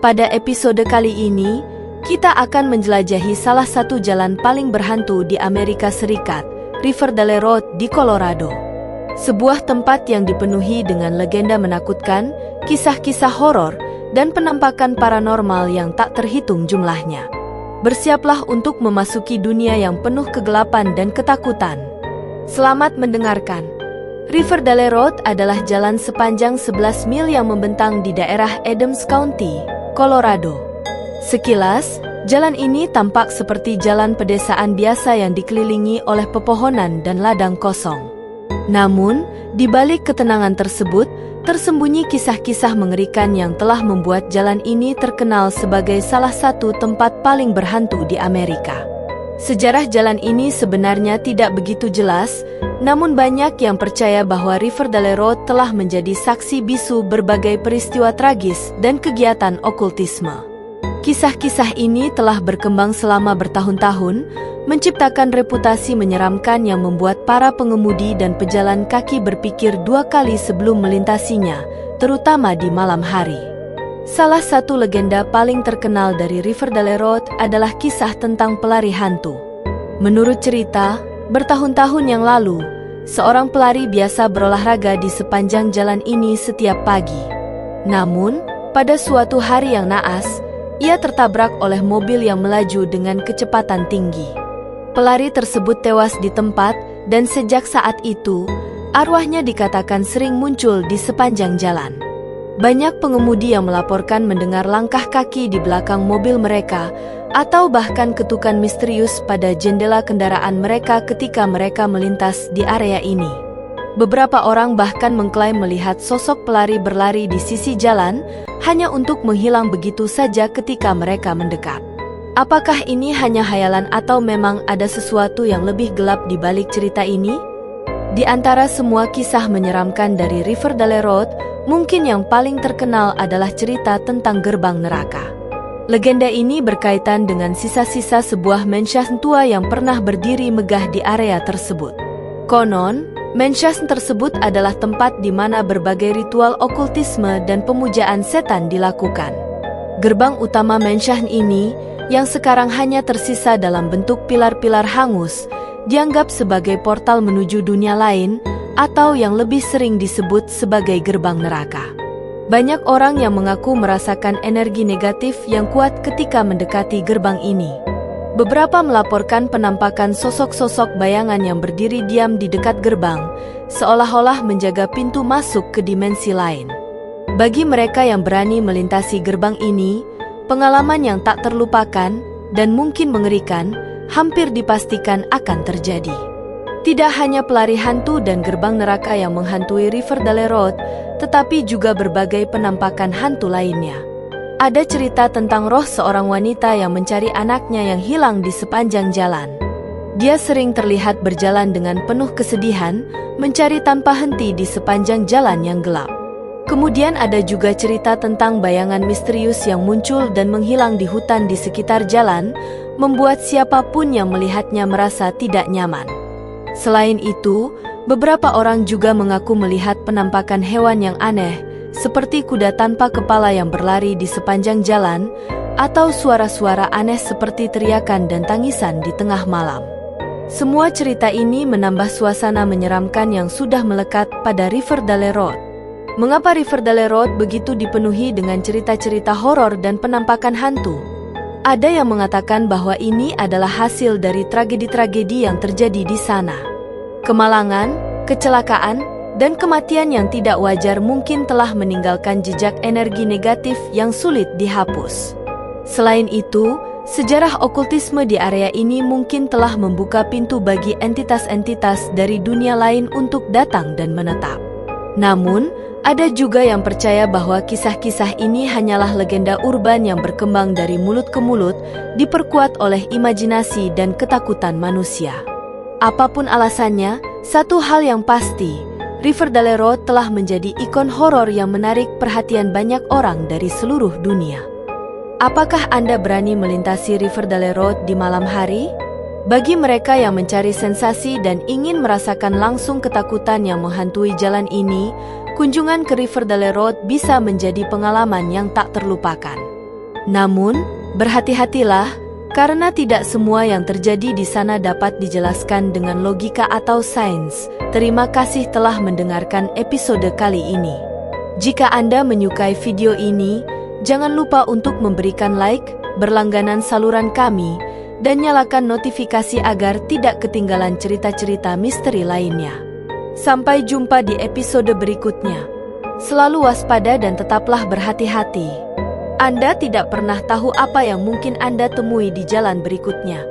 Pada episode kali ini, kita akan menjelajahi salah satu jalan paling berhantu di Amerika Serikat, Riverdale Road di Colorado. Sebuah tempat yang dipenuhi dengan legenda menakutkan, kisah-kisah horor, dan penampakan paranormal yang tak terhitung jumlahnya. Bersiaplah untuk memasuki dunia yang penuh kegelapan dan ketakutan. Selamat mendengarkan. Riverdale Road adalah jalan sepanjang 11 mil yang membentang di daerah Adams County, Colorado. Sekilas, jalan ini tampak seperti jalan pedesaan biasa yang dikelilingi oleh pepohonan dan ladang kosong. Namun, di balik ketenangan tersebut, tersembunyi kisah-kisah mengerikan yang telah membuat jalan ini terkenal sebagai salah satu tempat paling berhantu di Amerika. Sejarah jalan ini sebenarnya tidak begitu jelas, namun banyak yang percaya bahwa Riverdale Road telah menjadi saksi bisu berbagai peristiwa tragis dan kegiatan okultisme. Kisah-kisah ini telah berkembang selama bertahun-tahun, menciptakan reputasi menyeramkan yang membuat para pengemudi dan pejalan kaki berpikir dua kali sebelum melintasinya, terutama di malam hari. Salah satu legenda paling terkenal dari Riverdale Road adalah kisah tentang pelari hantu. Menurut cerita, bertahun-tahun yang lalu, seorang pelari biasa berolahraga di sepanjang jalan ini setiap pagi. Namun, pada suatu hari yang naas, ia tertabrak oleh mobil yang melaju dengan kecepatan tinggi. Pelari tersebut tewas di tempat, dan sejak saat itu, arwahnya dikatakan sering muncul di sepanjang jalan. Banyak pengemudi yang melaporkan mendengar langkah kaki di belakang mobil mereka, atau bahkan ketukan misterius pada jendela kendaraan mereka ketika mereka melintas di area ini. Beberapa orang bahkan mengklaim melihat sosok pelari berlari di sisi jalan, hanya untuk menghilang begitu saja ketika mereka mendekat. Apakah ini hanya khayalan atau memang ada sesuatu yang lebih gelap di balik cerita ini? Di antara semua kisah menyeramkan dari Riverdale Road, mungkin yang paling terkenal adalah cerita tentang gerbang neraka. Legenda ini berkaitan dengan sisa-sisa sebuah mansion tua yang pernah berdiri megah di area tersebut. Konon, mansion tersebut adalah tempat di mana berbagai ritual okultisme dan pemujaan setan dilakukan. Gerbang utama mansion ini, yang sekarang hanya tersisa dalam bentuk pilar-pilar hangus, dianggap sebagai portal menuju dunia lain, atau yang lebih sering disebut sebagai gerbang neraka. Banyak orang yang mengaku merasakan energi negatif yang kuat ketika mendekati gerbang ini. Beberapa melaporkan penampakan sosok-sosok bayangan yang berdiri diam di dekat gerbang, seolah-olah menjaga pintu masuk ke dimensi lain. Bagi mereka yang berani melintasi gerbang ini, pengalaman yang tak terlupakan dan mungkin mengerikan hampir dipastikan akan terjadi. Tidak hanya pelari hantu dan gerbang neraka yang menghantui Riverdale Road, tetapi juga berbagai penampakan hantu lainnya. Ada cerita tentang roh seorang wanita yang mencari anaknya yang hilang di sepanjang jalan. Dia sering terlihat berjalan dengan penuh kesedihan, mencari tanpa henti di sepanjang jalan yang gelap. Kemudian ada juga cerita tentang bayangan misterius yang muncul dan menghilang di hutan di sekitar jalan, membuat siapapun yang melihatnya merasa tidak nyaman. Selain itu, beberapa orang juga mengaku melihat penampakan hewan yang aneh, seperti kuda tanpa kepala yang berlari di sepanjang jalan, atau suara-suara aneh seperti teriakan dan tangisan di tengah malam. Semua cerita ini menambah suasana menyeramkan yang sudah melekat pada Riverdale Road. Mengapa Riverdale Road begitu dipenuhi dengan cerita-cerita horor dan penampakan hantu? Ada yang mengatakan bahwa ini adalah hasil dari tragedi-tragedi yang terjadi di sana. Kemalangan, kecelakaan, dan kematian yang tidak wajar mungkin telah meninggalkan jejak energi negatif yang sulit dihapus. Selain itu, sejarah okultisme di area ini mungkin telah membuka pintu bagi entitas-entitas dari dunia lain untuk datang dan menetap. Namun, ada juga yang percaya bahwa kisah-kisah ini hanyalah legenda urban yang berkembang dari mulut ke mulut, diperkuat oleh imajinasi dan ketakutan manusia. Apapun alasannya, satu hal yang pasti, Riverdale Road telah menjadi ikon horor yang menarik perhatian banyak orang dari seluruh dunia. Apakah Anda berani melintasi Riverdale Road di malam hari? Bagi mereka yang mencari sensasi dan ingin merasakan langsung ketakutan yang menghantui jalan ini, kunjungan ke Riverdale Road bisa menjadi pengalaman yang tak terlupakan. Namun, berhati-hatilah, karena tidak semua yang terjadi di sana dapat dijelaskan dengan logika atau sains. Terima kasih telah mendengarkan episode kali ini. Jika Anda menyukai video ini, jangan lupa untuk memberikan like, berlangganan saluran kami, dan nyalakan notifikasi agar tidak ketinggalan cerita-cerita misteri lainnya. Sampai jumpa di episode berikutnya. Selalu waspada dan tetaplah berhati-hati. Anda tidak pernah tahu apa yang mungkin Anda temui di jalan berikutnya.